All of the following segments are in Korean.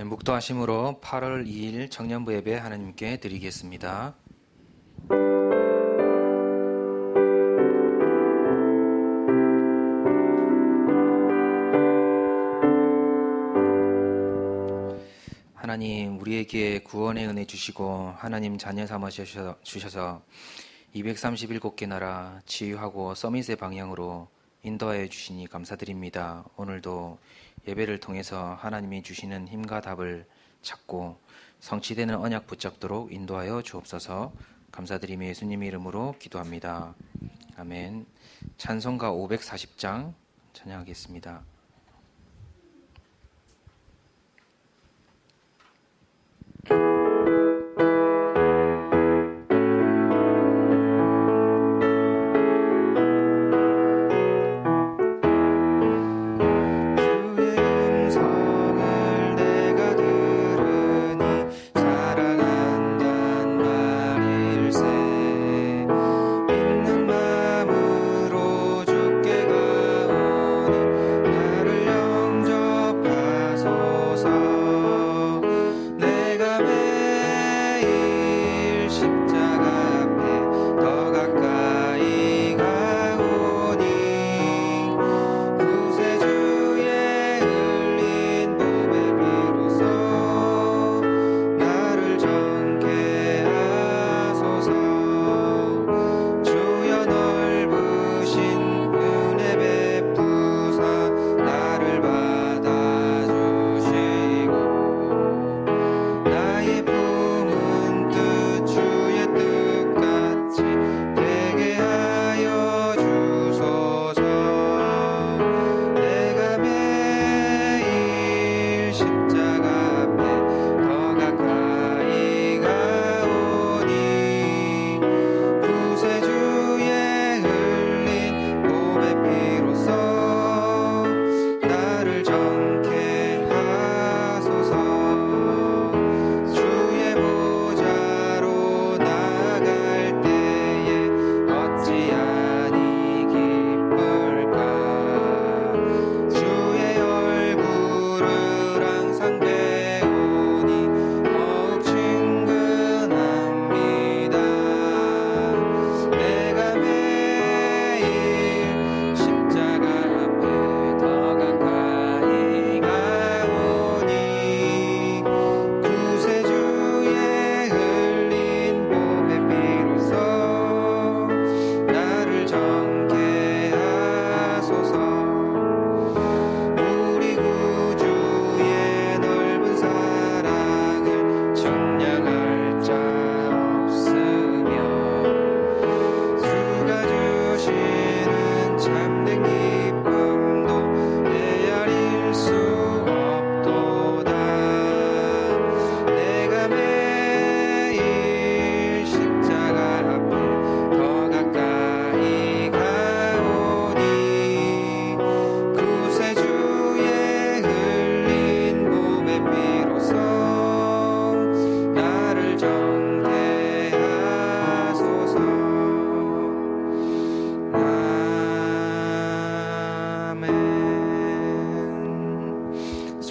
묵도하심으로 8월 2일 청년부 예배 하나님께 드리겠습니다. 하나님, 우리에게 구원의 은혜 주시고 하나님 자녀 삼아 주셔서 237곳 나라 치유하고 서밋의 방향으로 인도하여 주시니 감사드립니다. 오늘도 예배를 통해서 하나님이 주시는 힘과 답을 찾고 성취되는 언약 붙잡도록 인도하여 주옵소서. 감사드리며 예수님의 이름으로 기도합니다. 아멘. 찬송가 540장 찬양하겠습니다.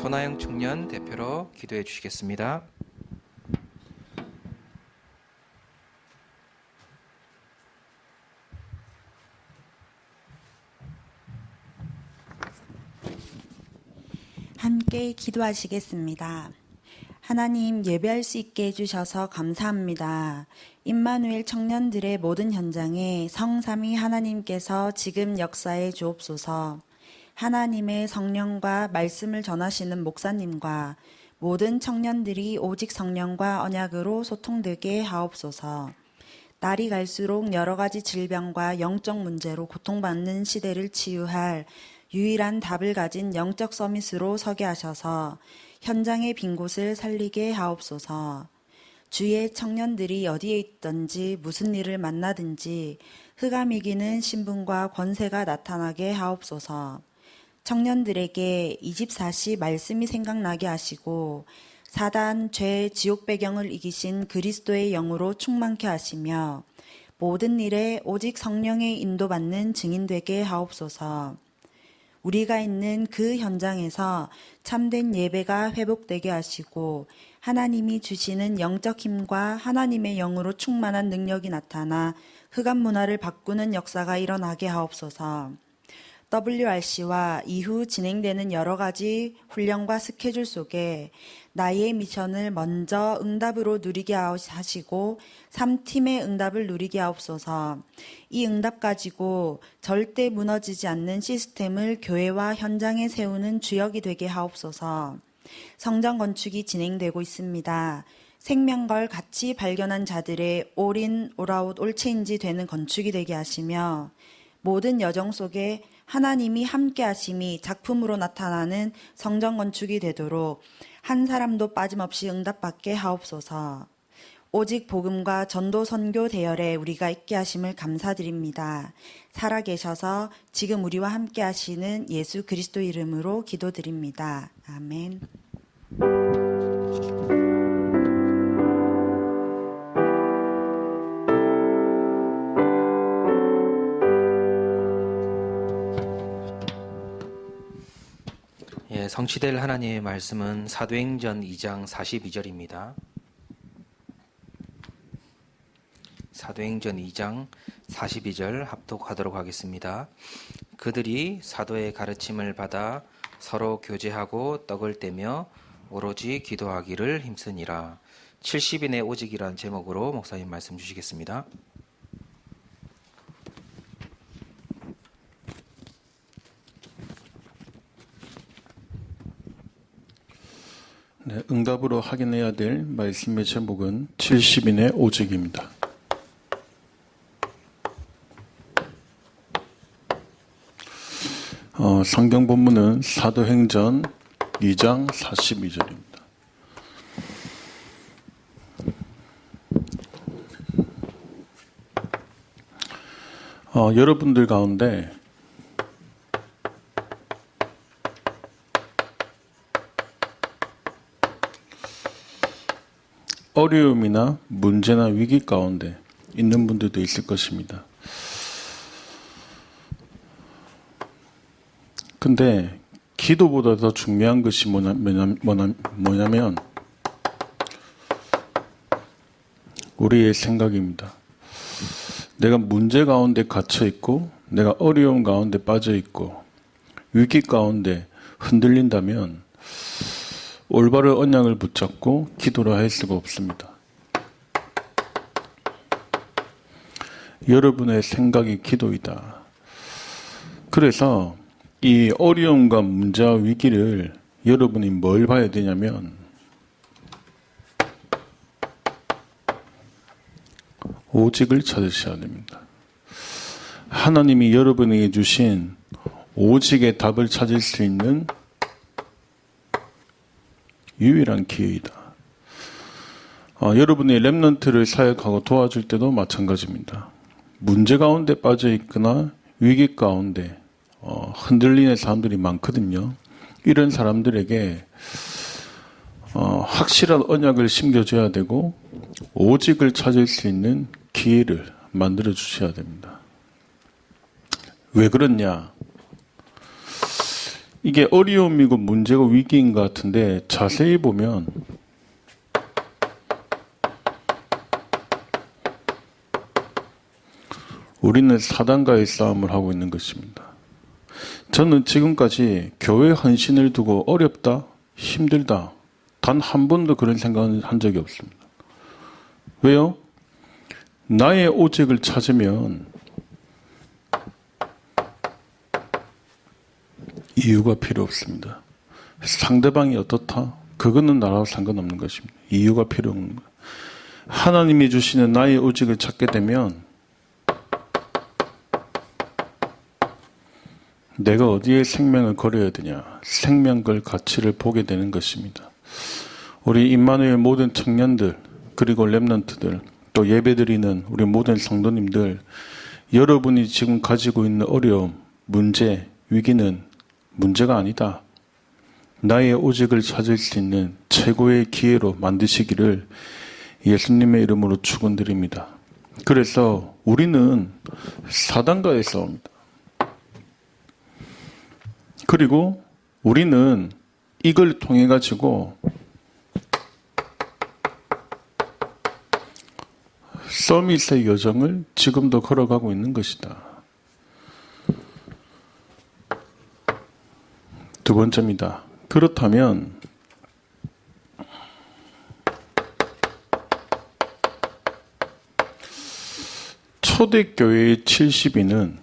손아영 청년 대표로 기도해 주시겠습니다. 함께 기도하시겠습니다. 하나님, 예배할 수 있게 해주셔서 감사합니다. 임마누엘 청년들의 모든 현장에 성삼위 하나님께서 지금 역사해 주옵소서. 하나님의 성령과 말씀을 전하시는 목사님과 모든 청년들이 오직 성령과 언약으로 소통되게 하옵소서. 날이 갈수록 여러 가지 질병과 영적 문제로 고통받는 시대를 치유할 유일한 답을 가진 영적 서밋으로 서게 하셔서 현장의 빈 곳을 살리게 하옵소서. 주의 청년들이 어디에 있든지 무슨 일을 만나든지 흑암 이기는 신분과 권세가 나타나게 하옵소서. 청년들에게 24시 말씀이 생각나게 하시고 사단, 죄, 지옥 배경을 이기신 그리스도의 영으로 충만케 하시며 모든 일에 오직 성령의 인도받는 증인 되게 하옵소서. 우리가 있는 그 현장에서 참된 예배가 회복되게 하시고 하나님이 주시는 영적 힘과 하나님의 영으로 충만한 능력이 나타나 흑암 문화를 바꾸는 역사가 일어나게 하옵소서. WRC와 이후 진행되는 여러 가지 훈련과 스케줄 속에 나의 미션을 먼저 응답으로 누리게 하시고 3팀의 응답을 누리게 하옵소서. 이 응답 가지고 절대 무너지지 않는 시스템을 교회와 현장에 세우는 주역이 되게 하옵소서. 성전 건축이 진행되고 있습니다. 생명걸 같이 발견한 자들의 올인, 올아웃, 올체인지 되는 건축이 되게 하시며 모든 여정 속에 하나님이 함께 하심이 작품으로 나타나는 성전 건축이 되도록 한 사람도 빠짐없이 응답받게 하옵소서. 오직 복음과 전도 선교 대열에 우리가 있게 하심을 감사드립니다. 살아계셔서 지금 우리와 함께 하시는 예수 그리스도 이름으로 기도드립니다. 아멘. 예, 성취될 하나님의 말씀은 사도행전 2장 42절입니다. 사도행전 2장 42절 합독하도록 하겠습니다. 그들이 사도의 가르침을 받아 서로 교제하고 떡을 떼며 오로지 기도하기를 힘쓰니라. 70인의 오직이라는 제목으로 목사님 말씀 주시겠습니다. 네, 응답으로 확인해야 될 말씀의 제목은 70인의 오직입니다. 성경 본문은 사도행전 2장 42절입니다. 여러분들 가운데 어려움이나 문제나 위기 가운데 있는 분들도 있을 것입니다. 근데 기도보다 더 중요한 것이 뭐냐면 우리의 생각입니다. 내가 문제 가운데 갇혀 있고 내가 어려움 가운데 빠져 있고 위기 가운데 흔들린다면 올바른 언약을 붙잡고 기도를 할 수가 없습니다. 여러분의 생각이 기도이다. 그래서 이 어려움과 문제와 위기를 여러분이 뭘 봐야 되냐면 오직을 찾으셔야 됩니다. 하나님이 여러분에게 주신 오직의 답을 찾을 수 있는 유일한 기회이다. 여러분이 렘넌트를 사역하고 도와줄 때도 마찬가지입니다. 문제 가운데 빠져 있거나 위기 가운데 흔들리는 사람들이 많거든요. 이런 사람들에게 확실한 언약을 심겨줘야 되고 오직을 찾을 수 있는 기회를 만들어 주셔야 됩니다. 왜 그러냐? 이게 어려움이고 문제고 위기인 것 같은데 자세히 보면 우리는 사단과의 싸움을 하고 있는 것입니다. 저는 지금까지 교회 헌신을 두고 어렵다, 힘들다 단 한 번도 그런 생각을 한 적이 없습니다. 왜요? 나의 오직을 찾으면 이유가 필요 없습니다. 상대방이 어떻다? 그거는 나라와 상관없는 것입니다. 이유가 필요 없는 거예요. 하나님이 주시는 나의 오직을 찾게 되면 내가 어디에 생명을 걸어야 되냐? 생명 걸 가치를 보게 되는 것입니다. 우리 임마누엘 모든 청년들 그리고 렘넌트들 또 예배드리는 우리 모든 성도님들 여러분이 지금 가지고 있는 어려움, 문제, 위기는 문제가 아니다. 나의 오직을 찾을 수 있는 최고의 기회로 만드시기를 예수님의 이름으로 축원드립니다. 그래서 우리는 사단과의 싸움입니다. 그리고 우리는 이걸 통해 가지고 서밋의 여정을 지금도 걸어가고 있는 것이다. 두 번째입니다. 그렇다면 초대교회의 70인은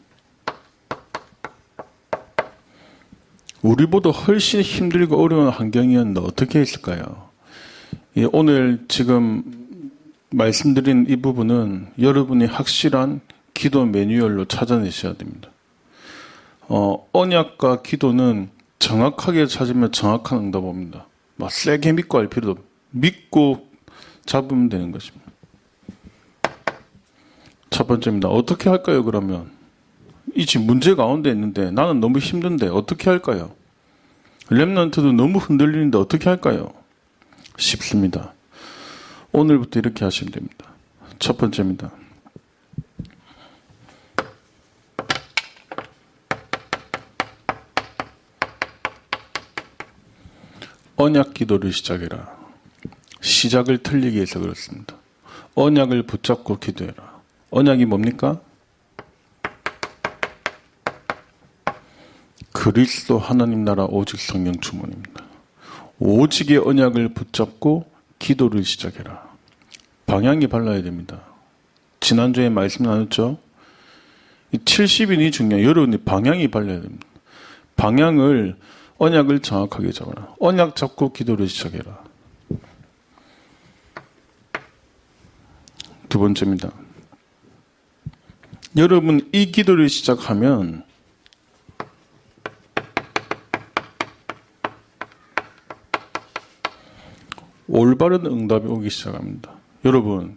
우리보다 훨씬 힘들고 어려운 환경이었는데 어떻게 했을까요? 오늘 지금 말씀드린 이 부분은 여러분이 확실한 기도 매뉴얼로 찾아내셔야 됩니다. 언약과 기도는 정확하게 찾으면 정확한 응답 옵니다. 막 세게 믿고 할 필요도 없고 믿고 잡으면 되는 것입니다. 첫 번째입니다. 어떻게 할까요, 그러면? 이 지금 문제 가운데 있는데 나는 너무 힘든데 어떻게 할까요? 렘넌트도 너무 흔들리는데 어떻게 할까요? 쉽습니다. 오늘부터 이렇게 하시면 됩니다. 첫 번째입니다. 언약 기도를 시작해라. 시작을 틀리기 위해서 그렇습니다. 언약을 붙잡고 기도해라. 언약이 뭡니까? 그리스도 하나님 나라 오직 성령 충만입니다. 오직의 언약을 붙잡고 기도를 시작해라. 방향이 발라야 됩니다. 지난주에 말씀 나눴죠? 70인이 중요해요. 여러분이 방향이 발라야 됩니다. 방향을 언약을 정확하게 잡아라. 언약 잡고 기도를 시작해라. 두 번째입니다. 여러분 이 기도를 시작하면 올바른 응답이 오기 시작합니다. 여러분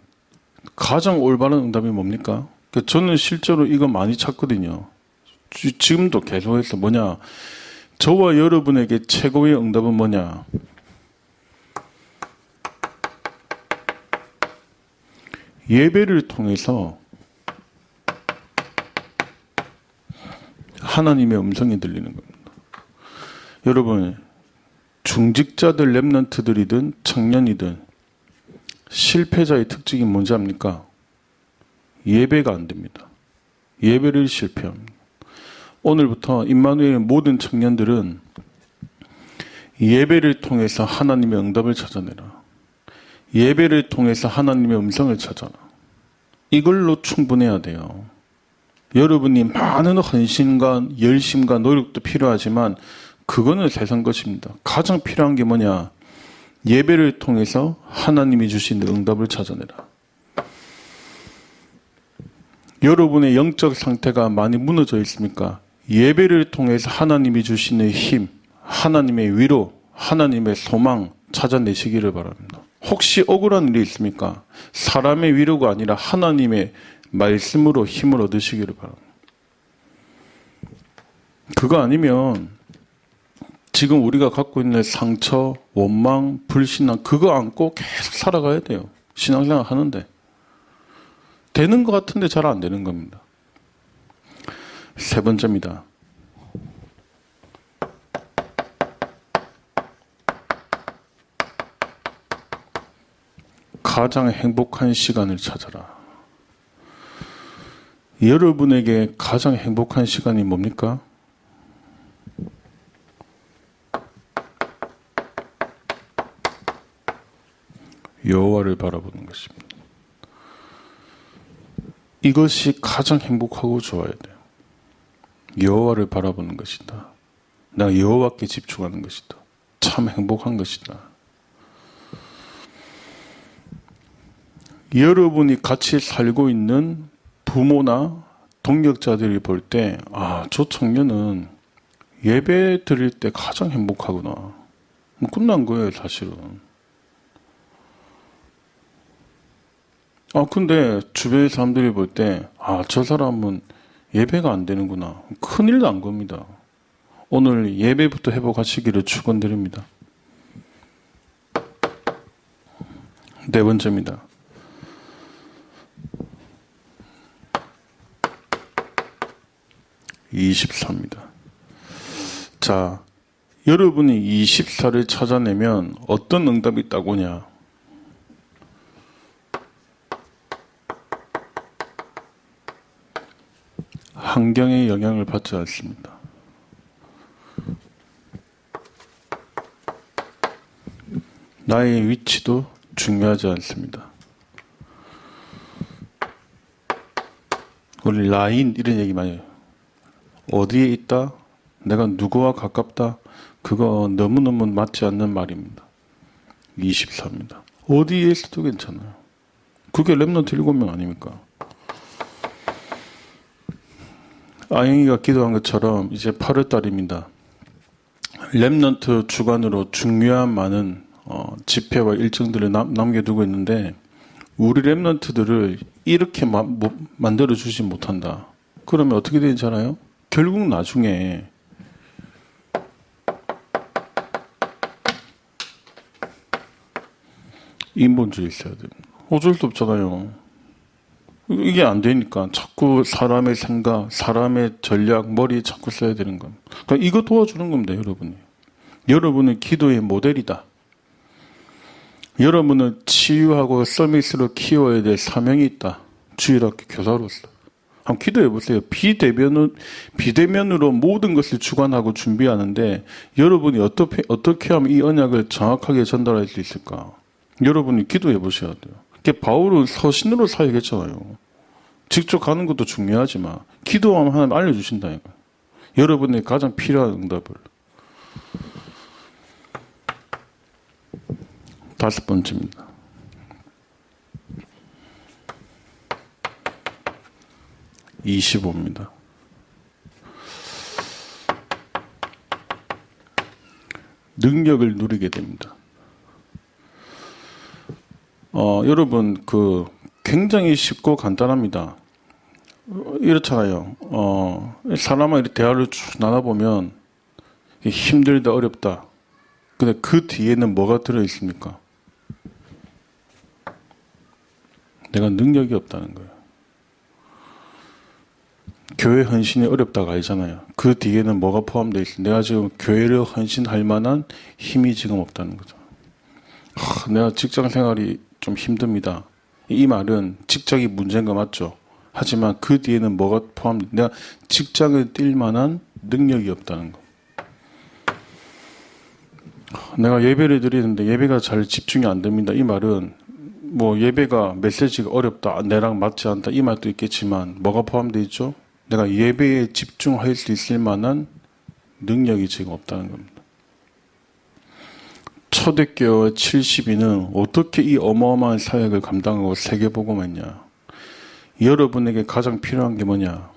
가장 올바른 응답이 뭡니까? 저는 실제로 이거 많이 찾거든요. 지금도 계속해서 뭐냐? 저와 여러분에게 최고의 응답은 뭐냐? 예배를 통해서 하나님의 음성이 들리는 겁니다. 여러분 중직자들 렘넌트들이든 청년이든 실패자의 특징이 뭔지 압니까? 예배가 안 됩니다. 예배를 실패합니다. 오늘부터 임마누엘의 모든 청년들은 예배를 통해서 하나님의 응답을 찾아내라. 예배를 통해서 하나님의 음성을 찾아라. 이걸로 충분해야 돼요. 여러분이 많은 헌신과 열심과 노력도 필요하지만 그거는 세상 것입니다. 가장 필요한 게 뭐냐? 예배를 통해서 하나님이 주신 응답을 찾아내라. 여러분의 영적 상태가 많이 무너져 있습니까? 예배를 통해서 하나님이 주시는 힘, 하나님의 위로, 하나님의 소망 찾아내시기를 바랍니다. 혹시 억울한 일이 있습니까? 사람의 위로가 아니라 하나님의 말씀으로 힘을 얻으시기를 바랍니다. 그거 아니면 지금 우리가 갖고 있는 상처, 원망, 불신앙 그거 안고 계속 살아가야 돼요. 신앙생활 하는데. 되는 것 같은데 잘 안 되는 겁니다. 세 번째입니다. 가장 행복한 시간을 찾아라. 여러분에게 가장 행복한 시간이 뭡니까? 여호와를 바라보는 것입니다. 이것이 가장 행복하고 좋아야 돼요. 여호와를 바라보는 것이다. 내가 여호와께 집중하는 것이다. 참 행복한 것이다. 여러분이 같이 살고 있는 부모나 동역자들이 볼 때, 저 청년은 예배 드릴 때 가장 행복하구나. 끝난 거예요, 사실은. 근데 주변의 사람들이 볼 때, 저 사람은 예배가 안 되는구나. 큰일 난 겁니다. 오늘 예배부터 회복하시기를 축원드립니다. 네 번째입니다. (24입니다) 자, 여러분이 24를 찾아내면 어떤 응답이 딱 오냐? 환경의 영향을 받지 않습니다. 나의 위치도 중요하지 않습니다. 우리 라인 이런 얘기 많이 해요. 어디에 있다? 내가 누구와 가깝다? 그거 너무너무 맞지 않는 말입니다. 24입니다. 어디에 있어도 괜찮아요. 그게 렘넌트 7명 아닙니까? 아영이가 기도한 것처럼 이제 8월 달입니다. 렘넌트 주관으로 중요한 많은 집회와 일정들을 남겨두고 있는데 우리 렘넌트들을 이렇게 만들어주지 못한다. 그러면 어떻게 되는지 알아요? 결국 나중에 인본주의 있어야 돼요. 어쩔 수 없잖아요. 이게 안 되니까 자꾸 사람의 생각, 사람의 전략, 머리 자꾸 써야 되는 겁니다. 그러니까 이거 도와주는 겁니다, 여러분이. 여러분은 기도의 모델이다. 여러분은 치유하고 서밋으로 키워야 될 사명이 있다. 주일학교 교사로서. 한번 기도해 보세요. 비대면으로 모든 것을 주관하고 준비하는데 여러분이 어떻게 하면 이 언약을 정확하게 전달할 수 있을까? 여러분이 기도해 보셔야 돼요. 바울은 서신으로 사역했잖아요. 직접 가는 것도 중요하지만 기도하면 하나님 알려주신다니까요. 여러분의 가장 필요한 응답을. 5번째입니다. (25입니다) 능력을 누리게 됩니다. 여러분, 굉장히 쉽고 간단합니다. 이렇잖아요. 사람과 이렇게 대화를 쭉 나눠보면 힘들다, 어렵다. 근데 그 뒤에는 뭐가 들어있습니까? 내가 능력이 없다는 거예요. 교회 헌신이 어렵다가 아니잖아요. 그 뒤에는 뭐가 포함되어 있어요? 내가 지금 교회를 헌신할 만한 힘이 지금 없다는 거죠. 내가 직장 생활이 좀 힘듭니다. 이 말은 직장이 문제인 거 맞죠? 하지만 그 뒤에는 뭐가 포함돼? 내가 직장을 뛸 만한 능력이 없다는 거. 내가 예배를 드리는데 예배가 잘 집중이 안 됩니다. 이 말은 뭐 예배가 메시지가 어렵다, 내랑 맞지 않다 이 말도 있겠지만 뭐가 포함되어 있죠? 내가 예배에 집중할 수 있을 만한 능력이 지금 없다는 겁니다. 초대교회 70인은 어떻게 이 어마어마한 사역을 감당하고 세계복음했냐? 여러분에게 가장 필요한 게 뭐냐?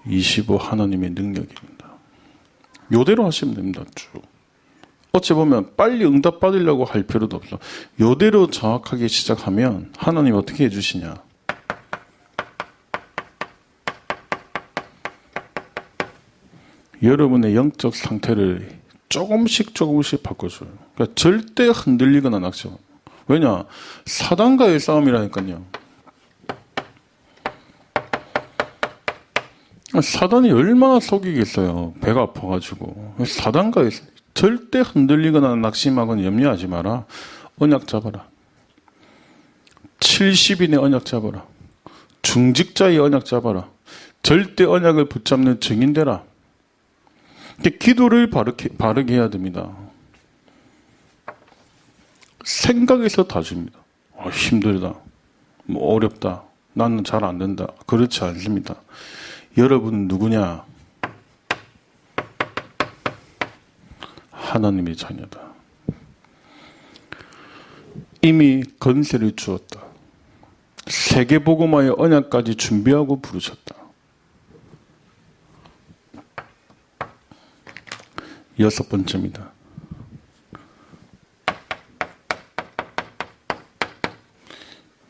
25 하나님의 능력입니다. 요대로 하시면 됩니다. 쭉. 어찌 보면 빨리 응답 받으려고 할 필요도 없어. 요대로 정확하게 시작하면 하나님 어떻게 해주시냐? 여러분의 영적 상태를 조금씩 바꿔줘요. 그러니까 절대 흔들리거나 낙심. 왜냐? 사단과의 싸움이라니까요. 사단이 얼마나 속이겠어요. 배가 아파가지고. 사단과의 절대 흔들리거나 낙심하거나 염려하지 마라. 언약 잡아라. 70인의 언약 잡아라. 중직자의 언약 잡아라. 절대 언약을 붙잡는 증인 되라. 기도를 바르게 해야 됩니다. 생각에서 다 줍니다. 힘들다. 뭐 어렵다. 나는 잘 안 된다. 그렇지 않습니다. 여러분은 누구냐? 하나님의 자녀다. 이미 건세를 주었다. 세계복음화의 언약까지 준비하고 부르셨다. 6번째입니다.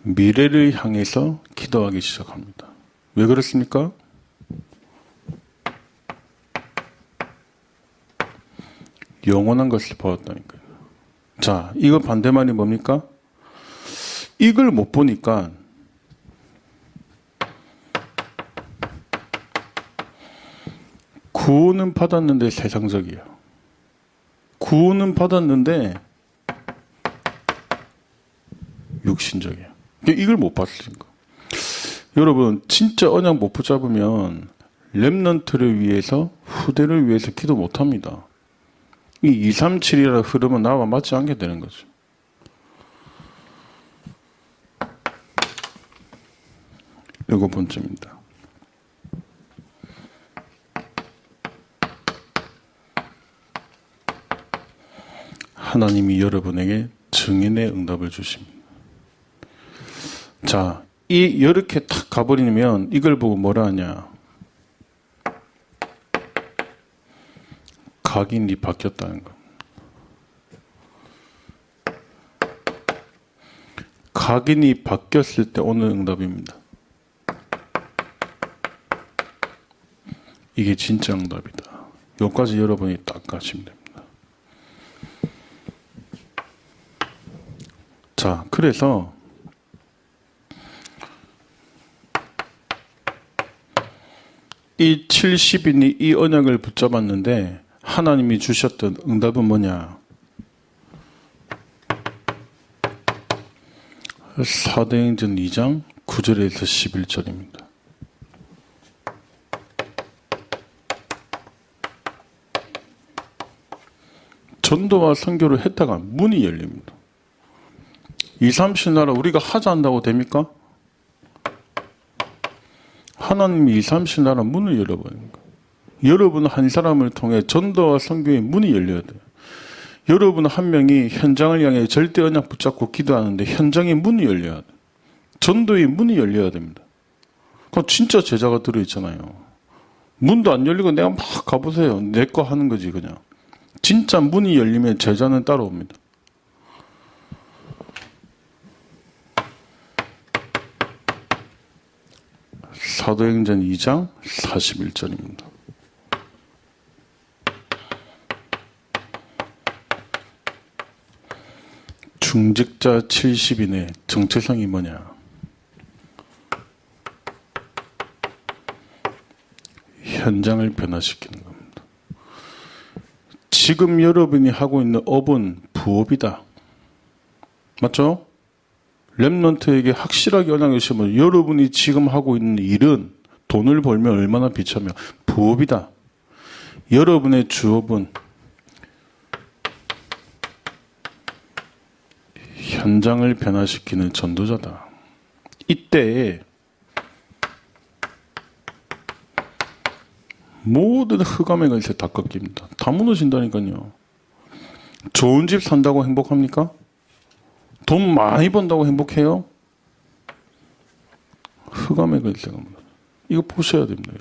미래를 향해서 기도하기 시작합니다. 왜 그렇습니까? 영원한 것을 보았다니까요. 자, 이거 반대말이 뭡니까? 이걸 못 보니까 구원은 받았는데 세상적이에요. 구원은 받았는데 육신적이에요. 이걸 못 봤으니까. 여러분 진짜 언약 못 붙잡으면 렘넌트를 위해서 후대를 위해서 기도 못합니다. 이 237이라 흐름은 나와 맞지 않게 되는 거죠. 일곱 번째입니다. 하나님이 여러분에게 증인의 응답을 주십니다. 자, 이렇게 탁 가버리면 이걸 보고 뭐라 하냐? 각인이 바뀌었다는 거. 각인이 바뀌었을 때 오는 응답입니다. 이게 진짜 응답이다. 여기까지 여러분이 딱 가시면 됩니다. 자, 그래서 이 70인이 이 언약을 붙잡았는데 하나님이 주셨던 응답은 뭐냐? 사도행전 2장 9절에서 11절입니다. 전도와 선교를 했다가 문이 열립니다. 2, 30 나라 우리가 하자 한다고 됩니까? 하나님이 2, 30 나라 문을 열어버린 거예요. 여러분 한 사람을 통해 전도와 선교의 문이 열려야 돼요. 여러분 한 명이 현장을 향해 절대 언약 붙잡고 기도하는데 현장의 문이 열려야 돼요. 전도의 문이 열려야 됩니다. 그럼 진짜 제자가 들어있잖아요. 문도 안 열리고 내가 막 가보세요. 내 거 하는 거지 그냥. 진짜 문이 열리면 제자는 따라옵니다. 사도행전 2장 41절입니다. 중직자 70인의 정체성이 뭐냐? 현장을 변화시키는 겁니다. 지금 여러분이 하고 있는 업은 부업이다. 맞죠? 렘넌트에게 확실하게 언약을 주시면 여러분이 지금 하고 있는 일은 돈을 벌면 얼마나 비참해요. 부업이다. 여러분의 주업은 현장을 변화시키는 전도자다. 이때 모든 흑암의 걸세 다 꺾입니다. 다 무너진다니까요. 좋은 집 산다고 행복합니까? 돈 많이 번다고 행복해요? 흑암의 걸세가 무너져. 이거 보셔야 됩니다.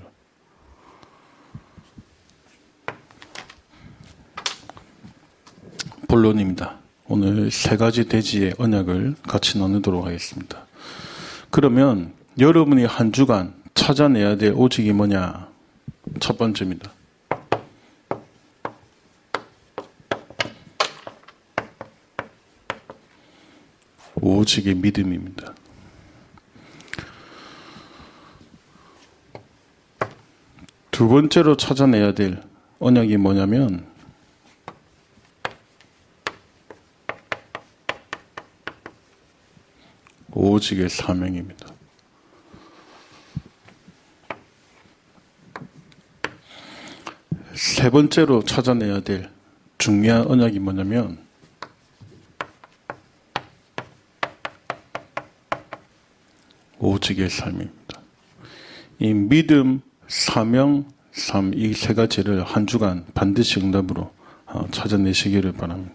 본론입니다. 오늘 세 가지 대지의 언약을 같이 나누도록 하겠습니다. 그러면 여러분이 한 주간 찾아내야 될 오직이 뭐냐? 첫 번째입니다. 오직의 믿음입니다. 두 번째로 찾아내야 될 언약이 뭐냐면 오직의 사명입니다. 세 번째로 찾아내야 될 중요한 언약이 뭐냐면 오직의 삶입니다. 이 믿음, 사명, 삶 이 세 가지를 한 주간 반드시 응답으로 찾아내시기를 바랍니다.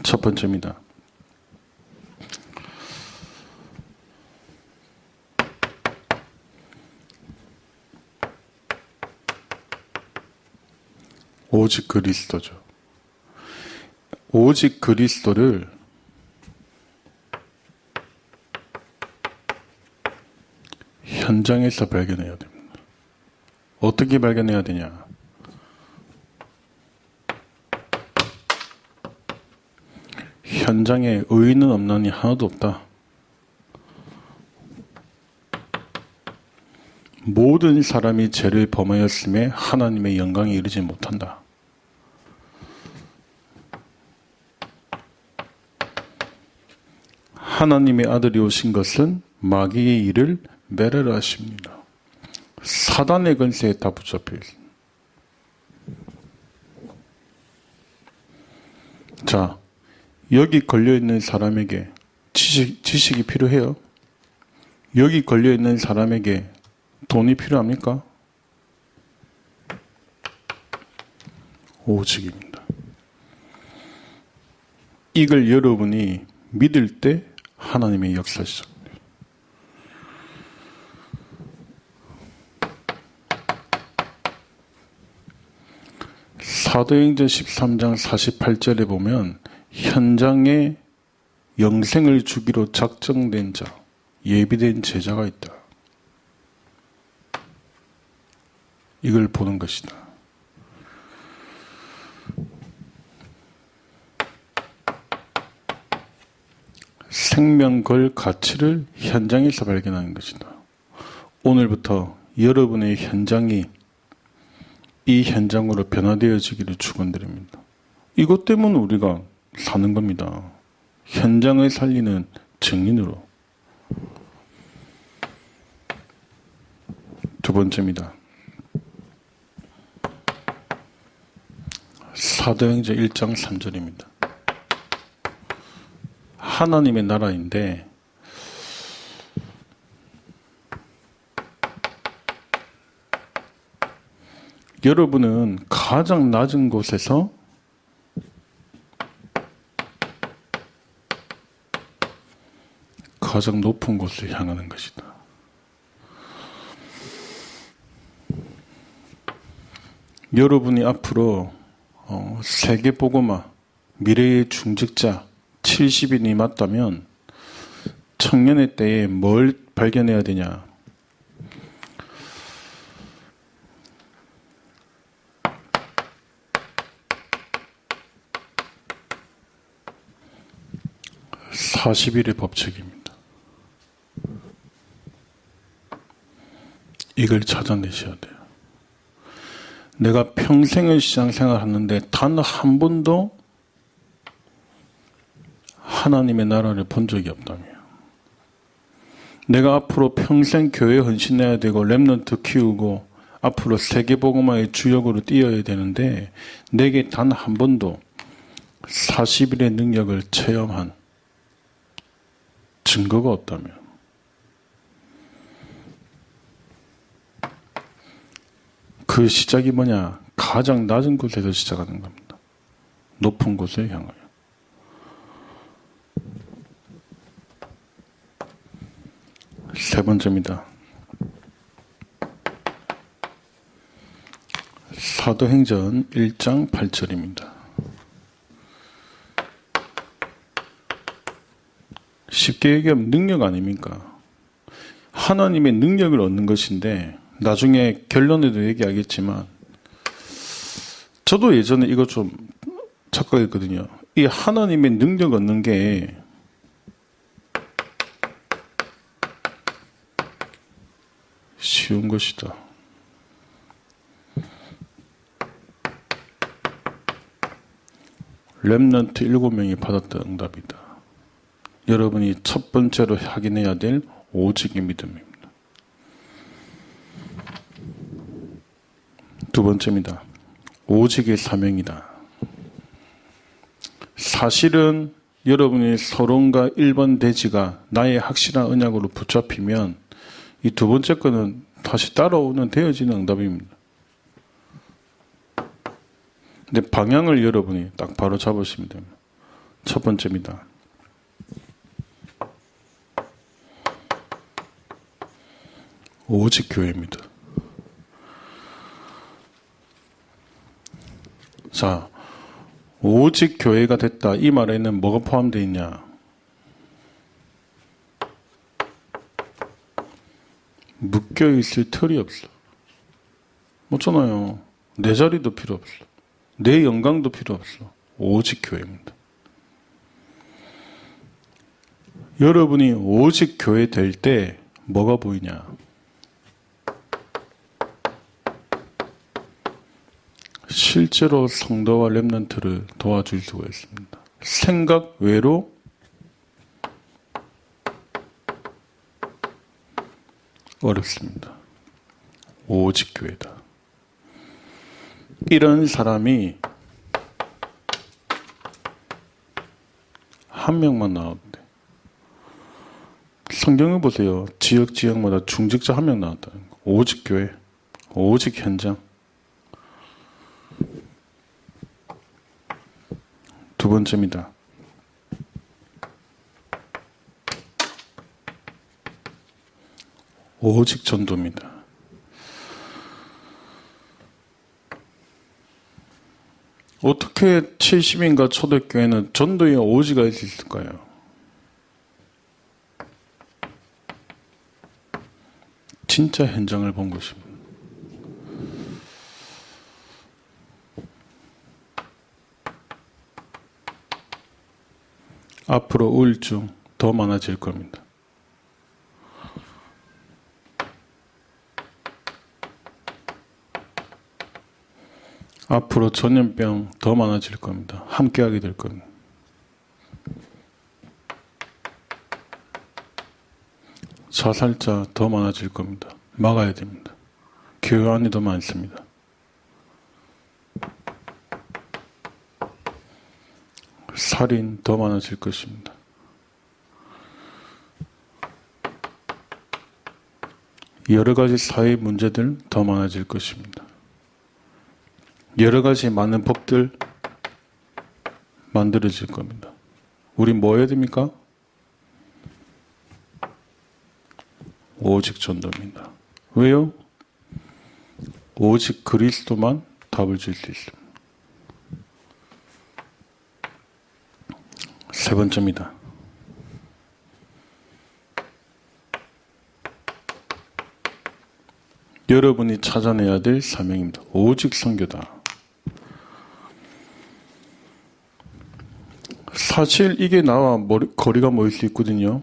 첫 번째입니다. 오직 그리스도죠. 오직 그리스도를 현장에서 발견해야 됩니다. 어떻게 발견해야 되냐? 현장에 의인은 없나니 하나도 없다. 모든 사람이 죄를 범하였음에 하나님의 영광에 이르지 못한다. 하나님의 아들이 오신 것은 마귀의 일을 멸하려 하십니다. 사단의 권세에 다 붙잡혀 있습니다. 자, 여기 걸려있는 사람에게 지식이 필요해요? 여기 걸려있는 사람에게 돈이 필요합니까? 오직입니다. 이걸 여러분이 믿을 때 하나님의 역사 시작합니다. 사도행전 13장 48절에 보면 현장에 영생을 주기로 작정된 자, 예비된 제자가 있다. 이걸 보는 것이다. 생명 걸 가치를 현장에서 발견하는 것이다. 오늘부터 여러분의 현장이 이 현장으로 변화되어지기를 축원드립니다. 이것 때문에 우리가 사는 겁니다. 현장을 살리는 증인으로. 두 번째입니다. 사도행전 1장 3절입니다. 하나님의 나라인데 여러분은 가장 낮은 곳에서 가장 높은 곳을 향하는 것이다. 여러분이 앞으로 세계보고마 미래의 중직자 70인이 맞다면 청년의 때에 뭘 발견해야 되냐? (40일의) 법칙입니다. 이걸 찾아내셔야 돼요. 내가 평생을 신앙생활 하는데 단 한 번도 하나님의 나라를 본 적이 없다며. 내가 앞으로 평생 교회에 헌신해야 되고 렘넌트 키우고 앞으로 세계복음화의 주역으로 뛰어야 되는데 내게 단 한 번도 40일의 능력을 체험한 증거가 없다면 그 시작이 뭐냐? 가장 낮은 곳에서 시작하는 겁니다. 높은 곳을 향하여. 세 번째입니다. 사도행전 1장 8절입니다. 쉽게 얘기하면 능력 아닙니까? 하나님의 능력을 얻는 것인데 나중에 결론에도 얘기하겠지만 저도 예전에 이거 좀 착각했거든요. 이 하나님의 능력 얻는 게 쉬운 것이다. 렘넌트 7명이 받았던 응답이다. 여러분이 첫 번째로 확인해야 될 오직의 믿음입니다. 두 번째입니다. 오직의 사명이다. 사실은 여러분의 서론과 1번 대지가 나의 확실한 언약으로 붙잡히면 이 두 번째 거는 다시 따라오는 되어지는 응답입니다. 근데 방향을 여러분이 딱 바로 잡으시면 됩니다. 첫 번째입니다. 오직 교회입니다. 자, 오직 교회가 됐다. 이 말에는 뭐가 포함되어 있냐? 묶여있을 털이 없어. 없잖아요. 내 자리도 필요 없어. 내 영광도 필요 없어. 오직 교회입니다. 여러분이 오직 교회 될 때 뭐가 보이냐? 실제로 성도와 렘넌트를 도와줄 수가 있습니다. 생각 외로 어렵습니다. 오직 교회다. 이런 사람이 한 명만 나왔대. 성경을 보세요. 지역마다 중직자 한 명 나왔다. 오직 교회, 오직 현장. 두 번째입니다. 오직 전도입니다. 어떻게 70인가 초대교회는 전도에 오지가 있을까요? 진짜 현장을 본 것입니다. 앞으로 우울증 더 많아질 겁니다. 앞으로 전염병 더 많아질 겁니다. 함께하게 될 겁니다. 자살자 더 많아질 겁니다. 막아야 됩니다. 교회 안에도 많습니다. 살인 더 많아질 것입니다. 여러 가지 사회 문제들 더 많아질 것입니다. 여러 가지 많은 법들 만들어질 겁니다. 우리 뭐 해야 됩니까? 오직 전도입니다. 왜요? 오직 그리스도만 답을 줄 수 있습니다. 세 번째입니다. 여러분이 찾아내야 될 사명입니다. 오직 선교다. 사실 이게 나와 거리가 멀 수 있거든요.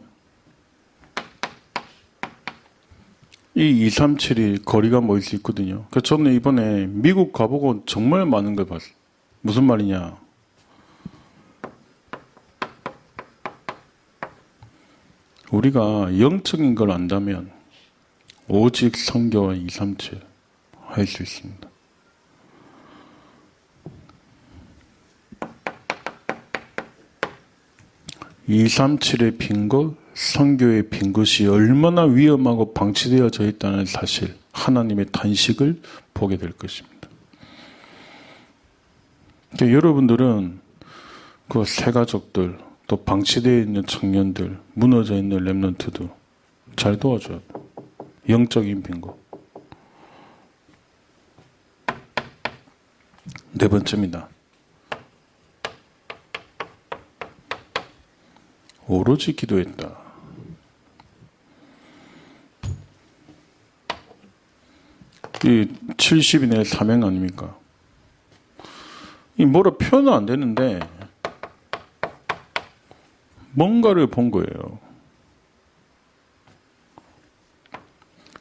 이 237이 거리가 멀 수 있거든요. 그래서 저는 이번에 미국 가보고 정말 많은 걸 봤어요. 무슨 말이냐? 우리가 영적인 걸 안다면 오직 선교와 237 할 수 있습니다. (237의) 빈 것, 선교의 빈 것이 얼마나 위험하고 방치되어져 있다는 사실, 하나님의 탄식을 보게 될 것입니다. 그러니까 여러분들은 그 새 가족들, 또 방치되어 있는 청년들, 무너져 있는 렘넌트도 잘 도와줘야 돼요. 영적인 빈 것. 네 번째입니다. 오로지 기도했다. 이 70인의 사명 아닙니까? 이 뭐라 표현은 안 되는데 뭔가를 본 거예요.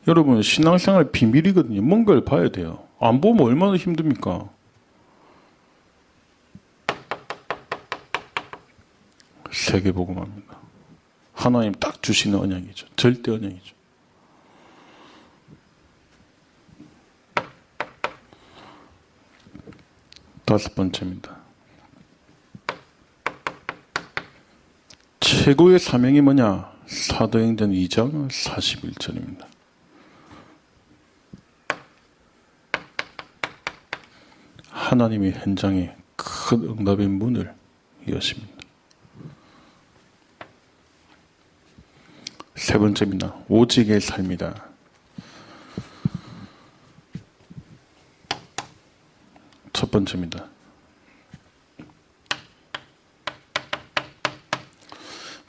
여러분, 신앙생활 비밀이거든요. 뭔가를 봐야 돼요. 안 보면 얼마나 힘듭니까? 세계복음합니다. 하나님 딱 주시는 언약이죠. 절대 언약이죠. 다섯 번째입니다. 최고의 사명이 뭐냐? 사도행전 2장 41절입니다. 하나님이 현장에 큰 응답의 문을 여십니다. 세 번째입니다. 오직의 삶이다. 첫 번째입니다.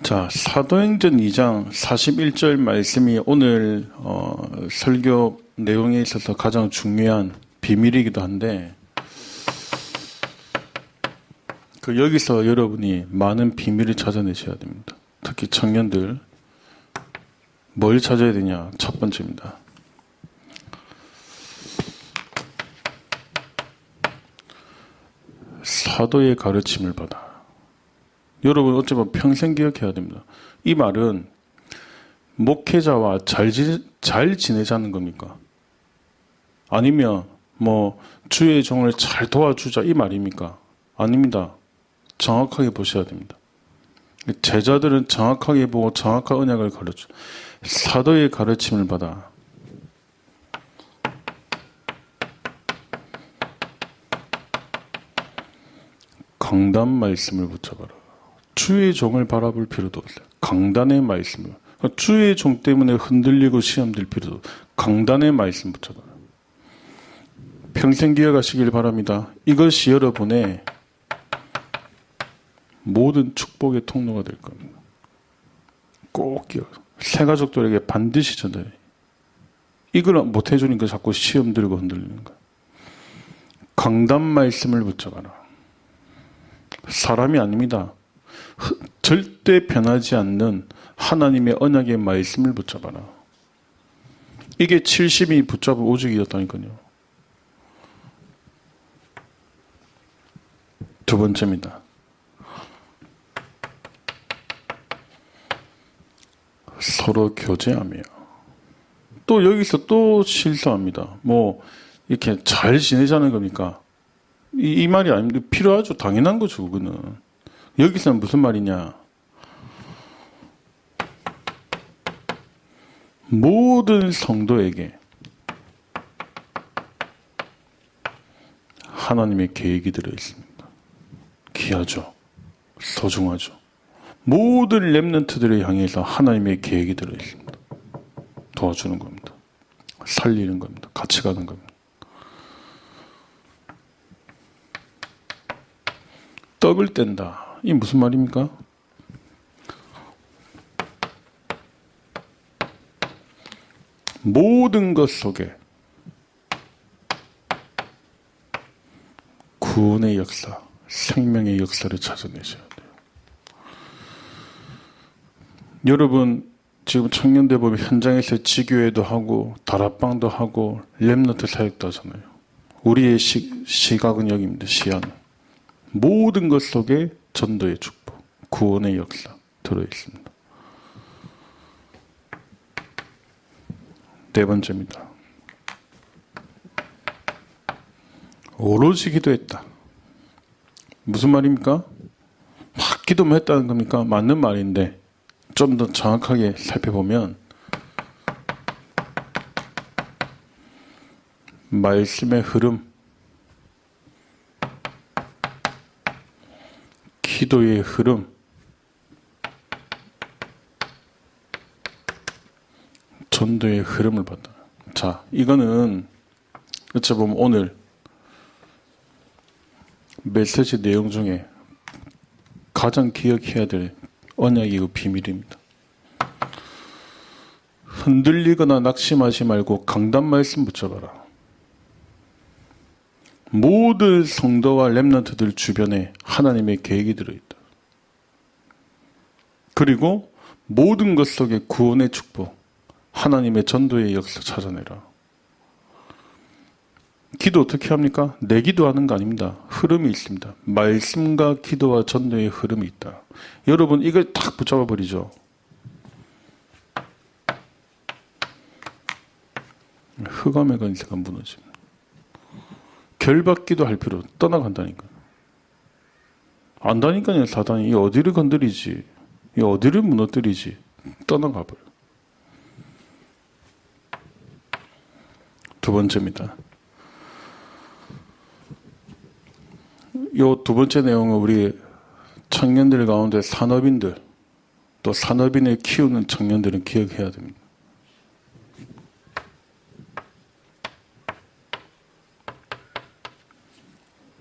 자, 사도행전 2장 41절 말씀이 오늘 설교 내용에 있어서 가장 중요한 비밀이기도 한데, 여기서 여러분이 많은 비밀을 찾아내셔야 됩니다. 특히 청년들, 뭘 찾아야 되냐? 첫 번째입니다. 사도의 가르침을 받아. 여러분 어쩌면 평생 기억해야 됩니다. 이 말은 목회자와 잘 지내자는 겁니까? 아니면 뭐 주의 종을 잘 도와주자 이 말입니까? 아닙니다. 정확하게 보셔야 됩니다. 제자들은 정확하게 보고 정확한 언약을 가르쳐. 사도의 가르침을 받아. 강단 말씀을 붙잡아라. 주의 종을 바라볼 필요도 없어요. 강단의 말씀을. 주의 종 때문에 흔들리고 시험될 필요도 없어요. 강단의 말씀 붙잡아라. 평생 기억하시길 바랍니다. 이것이 여러분의 모든 축복의 통로가 될 겁니다. 꼭 기억. 새 가족들에게 반드시 전달해. 이걸 못 해주니까 자꾸 시험 들고 흔들리는 거야. 강단 말씀을 붙잡아라. 사람이 아닙니다. 절대 변하지 않는 하나님의 언약의 말씀을 붙잡아라. 이게 70이 붙잡은 오직이었다니까요. 두 번째입니다. 서로 교제하며. 또 여기서 또 실수합니다. 뭐 이렇게 잘 지내자는 겁니까? 이 말이 아닙니다. 필요하죠. 당연한 거죠. 그거는. 여기서는 무슨 말이냐? 모든 성도에게 하나님의 계획이 들어있습니다. 귀하죠. 소중하죠. 모든 렘넌트들을 향해서 하나님의 계획이 들어있습니다. 도와주는 겁니다. 살리는 겁니다. 같이 가는 겁니다. 떡을 뗀다. 이게 무슨 말입니까? 모든 것 속에 구원의 역사, 생명의 역사를 찾아내셔야 돼요. 여러분 지금 청년대 보면 현장에서 지교회도 하고 다락방도 하고 렘넌트 사역도 하잖아요. 우리의 시각은 여기입니다. 시야는. 모든 것 속에 전도의 축복, 구원의 역사 들어있습니다. 네 번째입니다. 오로지 기도했다. 무슨 말입니까? 막 기도만 했다는 겁니까? 맞는 말인데 좀 더 정확하게 살펴보면 말씀의 흐름, 기도의 흐름, 전도의 흐름을 받다. 자, 이거는 어찌 보면 오늘 메시지 내용 중에 가장 기억해야 될 언약이고 비밀입니다. 흔들리거나 낙심하지 말고 강단 말씀 붙잡아라. 모든 성도와 렘넌트들 주변에 하나님의 계획이 들어있다. 그리고 모든 것 속에 구원의 축복, 하나님의 전도의 역사 찾아내라. 기도 어떻게 합니까? 내 기도하는 거 아닙니다. 흐름이 있습니다. 말씀과 기도와 전도의 흐름이 있다. 여러분 이걸 딱 붙잡아 버리죠. 흑암의 권세가 무너집니다. 결박기도 할 필요 떠나간다니까요. 안다니까요. 사단이 이 어디를 건드리지, 이 어디를 무너뜨리지 떠나가버려. 두 번째입니다. 이 두 번째 내용은 우리 청년들 가운데 산업인들, 또 산업인을 키우는 청년들은 기억해야 됩니다.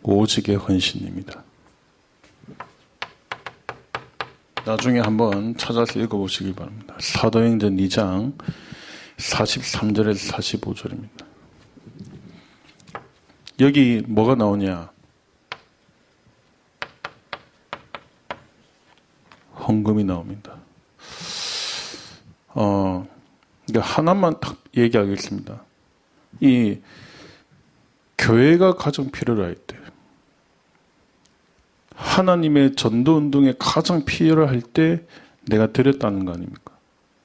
오직의 헌신입니다. 나중에 한번 찾아서 읽어보시기 바랍니다. 사도행전 2장 43절에서 45절입니다. 여기 뭐가 나오냐? 헌금이 나옵니다. 하나만 딱 얘기하겠습니다. 이 교회가 가장 필요로 할 때, 하나님의 전도 운동에 가장 필요할 때 내가 드렸다는 거 아닙니까?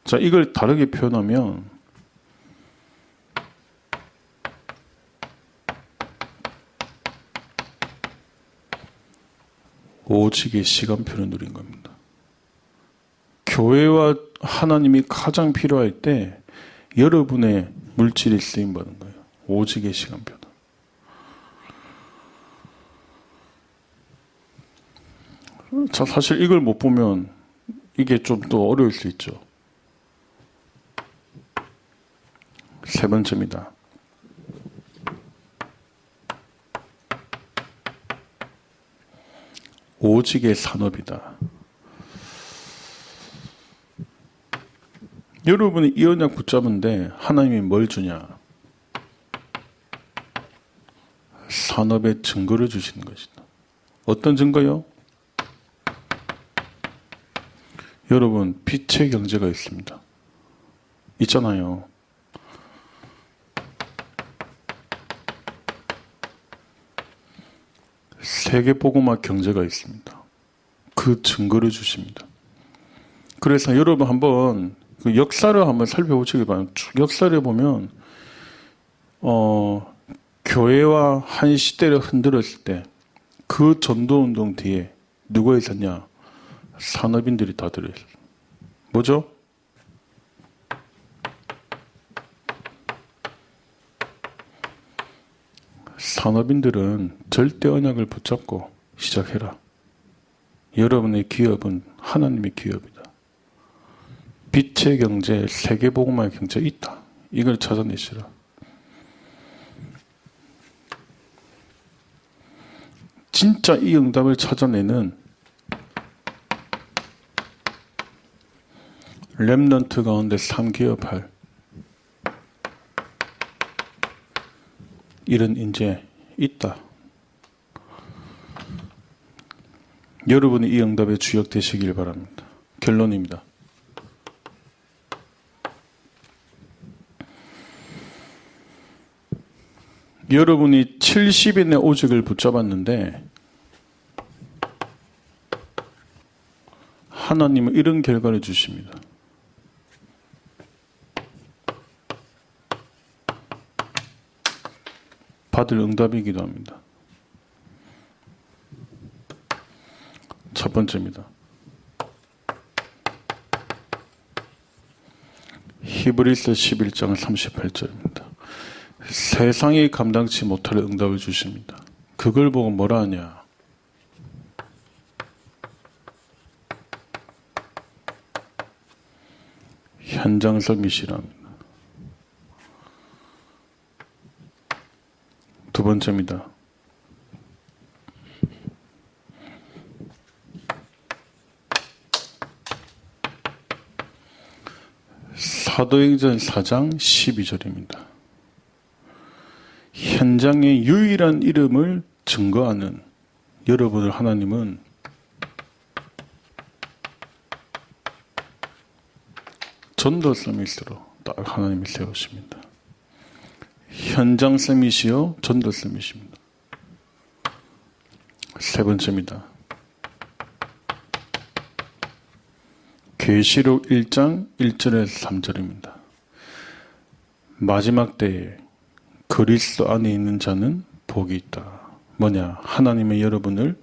자, 이걸 다르게 표현하면 오직의 시간표를 누린 겁니다. 교회와 하나님이 가장 필요할 때 여러분의 물질이 쓰임받는 거예요. 오직의 시간표다. 자, 사실 이걸 못 보면 이게 좀 더 어려울 수 있죠. 세 번째입니다. 오직의 산업이다. 여러분이 이 언약 붙잡은데 하나님이 뭘 주냐? 산업의 증거를 주시는 것이다. 어떤 증거요? 여러분, 빛의 경제가 있습니다. 있잖아요. 세계보고마 경제가 있습니다. 그 증거를 주십니다. 그래서 여러분 한번 그 역사를 한번 살펴보시기 바랍니다. 쭉 역사를 보면 교회와 한 시대를 흔들었을 때 그 전도운동 뒤에 누가 있었냐? 산업인들이 다 들어있어요. 뭐죠? 산업인들은 절대 언약을 붙잡고 시작해라. 여러분의 기업은 하나님의 기업이다. 빛의 경제, 세계복음화의 경제 있다. 이걸 찾아내시라. 진짜 이 응답을 찾아내는 렘넌트 가운데 3기업할 이런 인재 있다. 여러분이 이 응답의 주역 되시길 바랍니다. 결론입니다. 여러분이 70인의 오직을 붙잡았는데 하나님은 이런 결과를 주십니다. 받을 응답이기도 합니다. 첫 번째입니다. 히브리서 11장 38절입니다. 세상이 감당치 못할 응답을 주십니다. 그걸 보고 뭐라 하냐? 현장섬이시랍니다. 두 번째입니다. 사도행전 4장 12절입니다. 현장의 유일한 이름을 증거하는 여러분을 하나님은 전도 서밋으로 딱 하나님이 세우십니다. 현장 서밋이요, 전도 서밋입니다. 세 번째입니다. 계시록 1장 1절에서 3절입니다. 마지막 때에 그리스도 안에 있는 자는 복이 있다. 뭐냐? 하나님의 여러분을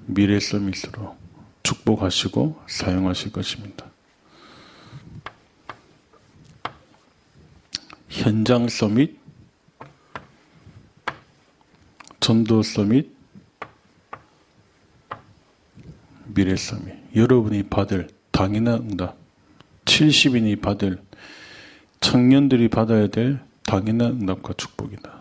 미래 서밋으로 축복하시고 사용하실 것입니다. 현장 서밋, 전도 서밋, 미래 서밋. 여러분이 받을 당연한 응답, 70인이 받을, 청년들이 받아야 될 당연한 응답과 축복이다.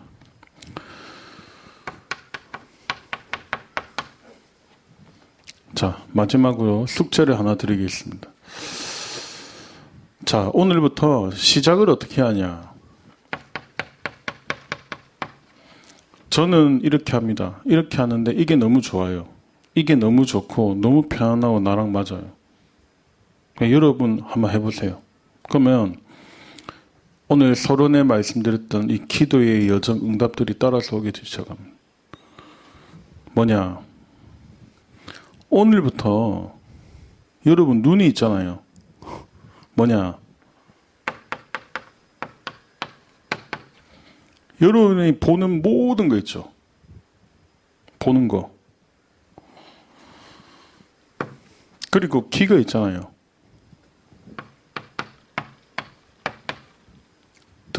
자, 마지막으로 숙제를 하나 드리겠습니다. 자, 오늘부터 시작을 어떻게 하냐? 저는 이렇게 합니다. 이렇게 하는데 이게 너무 좋아요. 이게 너무 좋고 너무 편안하고 나랑 맞아요. 여러분 한번 해보세요. 그러면 오늘 서론에 말씀드렸던 이 기도의 여정 응답들이 따라서 오게 되기 시작합니다. 뭐냐? 오늘부터 여러분 눈이 있잖아요. 뭐냐? 여러분이 보는 모든 거 있죠. 보는 거. 그리고 귀가 있잖아요.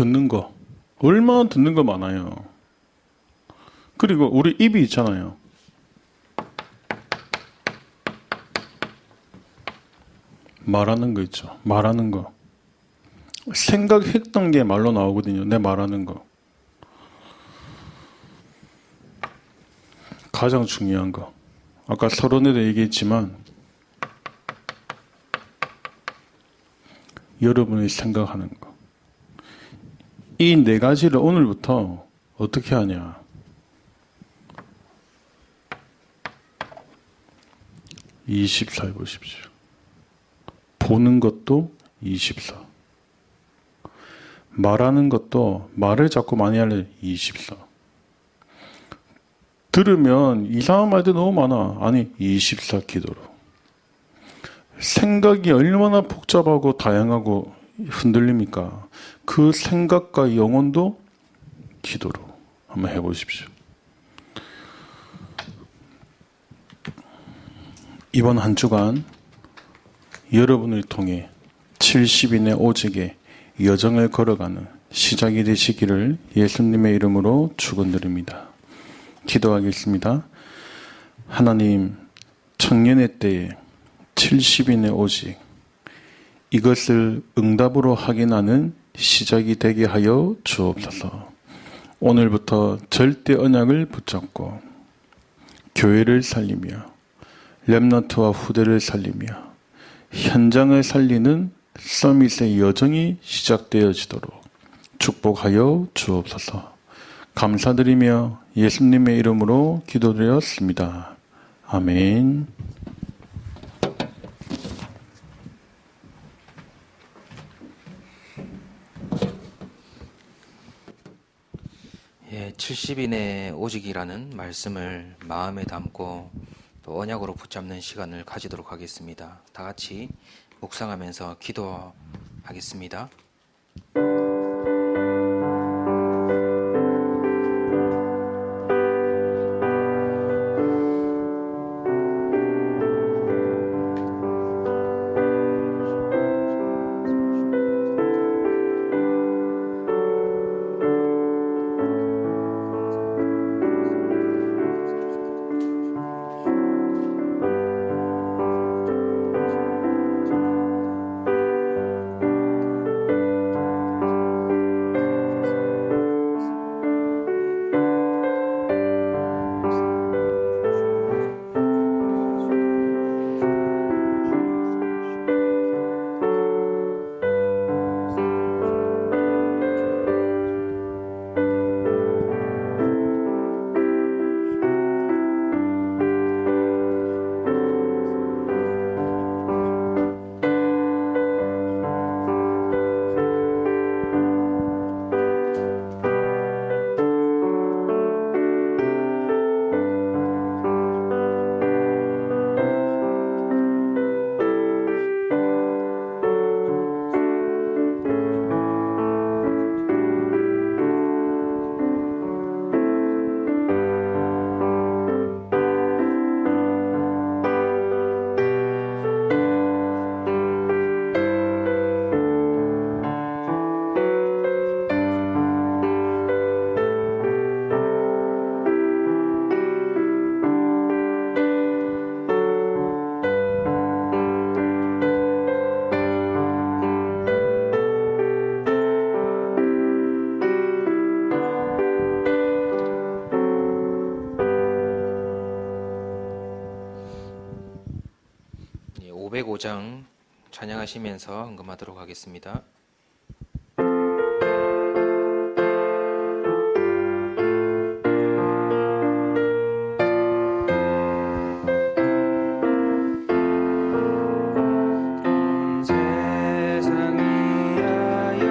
듣는 거. 얼마나 듣는 거 많아요. 그리고 우리 입이 있잖아요. 말하는 거 있죠. 말하는 거. 생각했던 게 말로 나오거든요. 내 말하는 거. 가장 중요한 거. 아까 서론에도 얘기했지만 여러분이 생각하는 거. 이 네 가지를 오늘부터 어떻게 하냐. 24 해보십시오. 보는 것도 24. 말하는 것도 말을 자꾸 많이 하려 24. 들으면 이상한 말도 너무 많아. 아니 24 기도로. 생각이 얼마나 복잡하고 다양하고 흔들립니까? 그 생각과 영혼도 기도로 한번 해보십시오. 이번 한 주간 여러분을 통해 70인의 오직의 여정을 걸어가는 시작이 되시기를 예수님의 이름으로 축원드립니다. 기도하겠습니다. 하나님, 청년의 때에 70인의 오직 이것을 응답으로 확인하는 시작이 되게 하여 주옵소서. 오늘부터 절대 언약을 붙잡고 교회를 살리며 렘넌트와 후대를 살리며 현장을 살리는 서밋의 여정이 시작되어지도록 축복하여 주옵소서. 감사드리며 예수님의 이름으로 기도드렸습니다. 아멘. 예, 70인의 오직이라는 말씀을 마음에 담고 또 언약으로 붙잡는 시간을 가지도록 하겠습니다. 다 같이 묵상하면서 기도하겠습니다. 예, 505장 찬양하시면서 헌금하도록 하겠습니다. 세상 위하여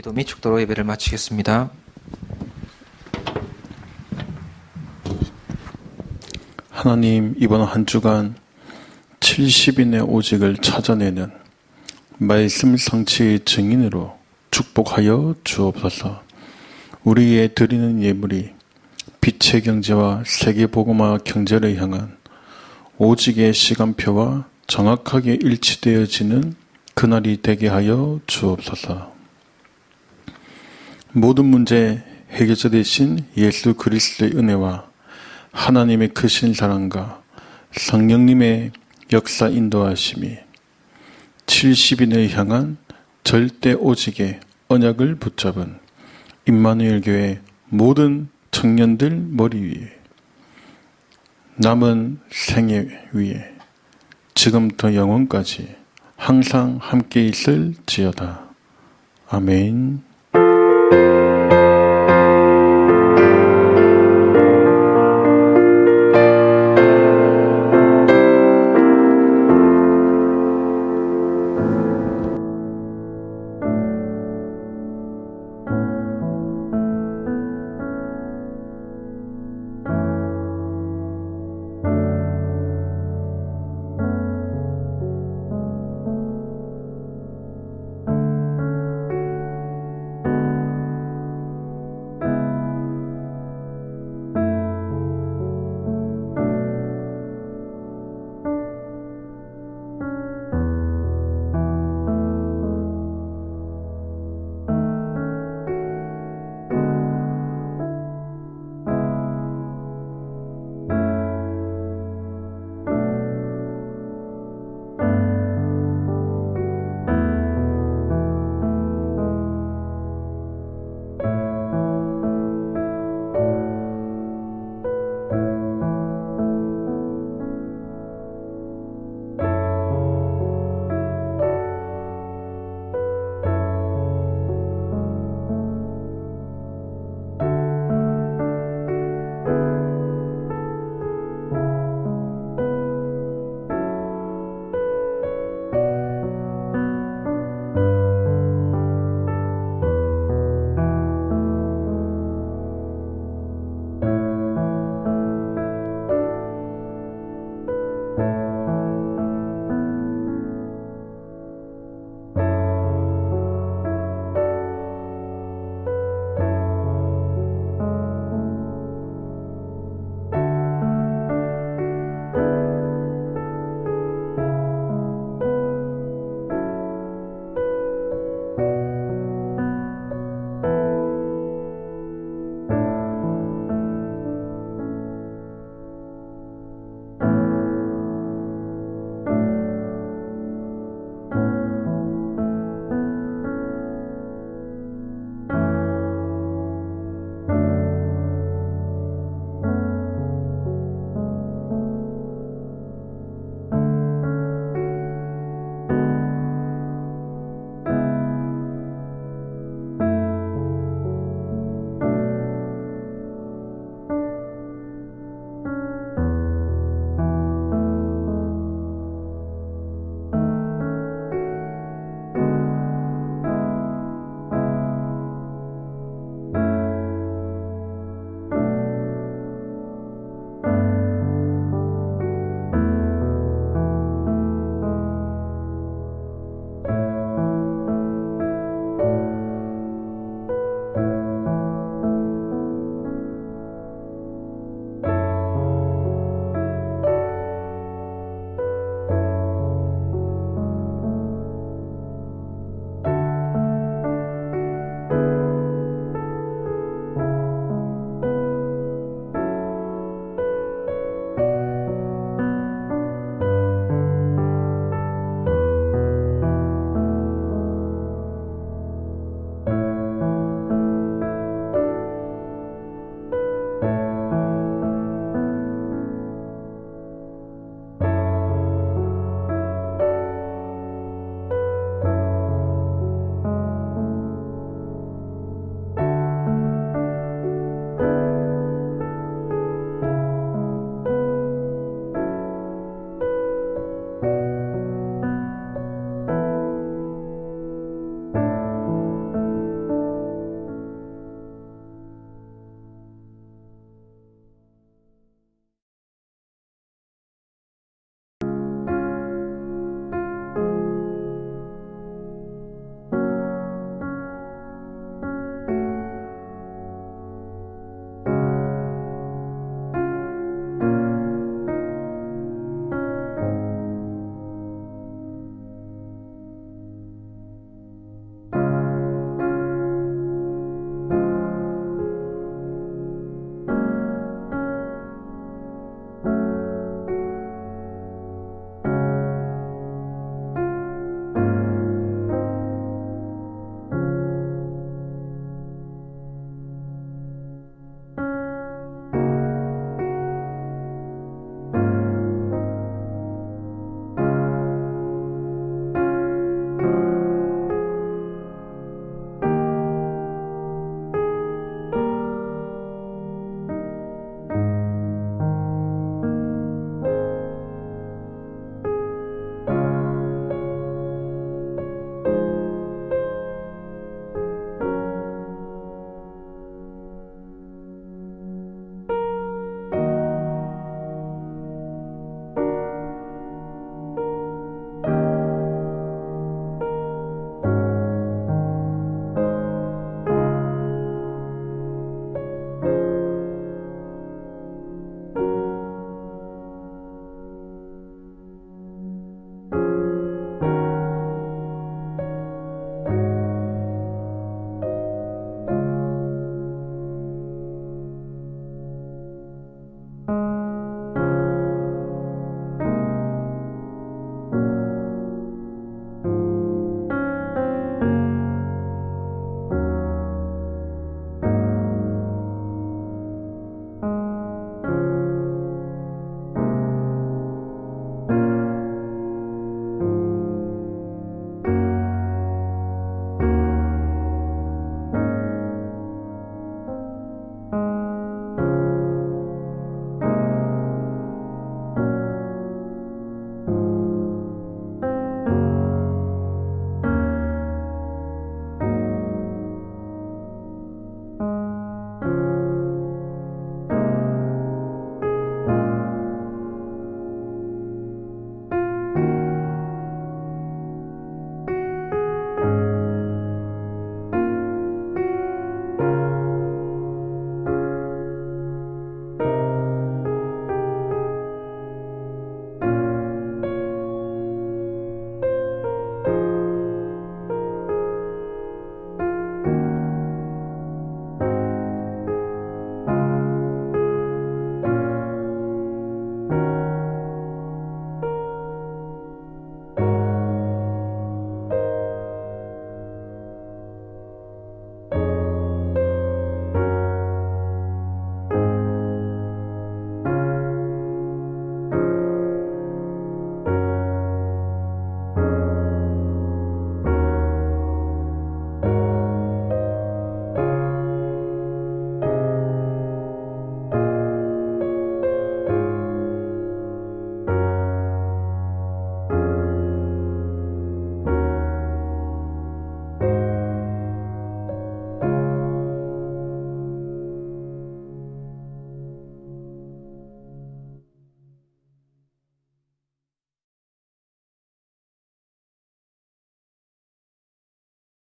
기도 및 축도로 예배를 마치겠습니다. 하나님, 이번 한 주간 70인의 오직을 찾아내는 말씀 성취의 증인으로 축복하여 주옵소서. 우리의 드리는 예물이 빛의 경제와 세계복음화 경제를 향한 오직의 시간표와 정확하게 일치되어지는 그날이 되게 하여 주옵소서. 모든 문제 해결자 되신 예수 그리스도의 은혜와 하나님의 크신 사랑과 성령님의 역사 인도하심이 70인을 향한 절대 오직의 언약을 붙잡은 임마누엘 교회 모든 청년들 머리 위에 남은 생애 위에 지금부터 영원까지 항상 함께 있을지어다. 아멘.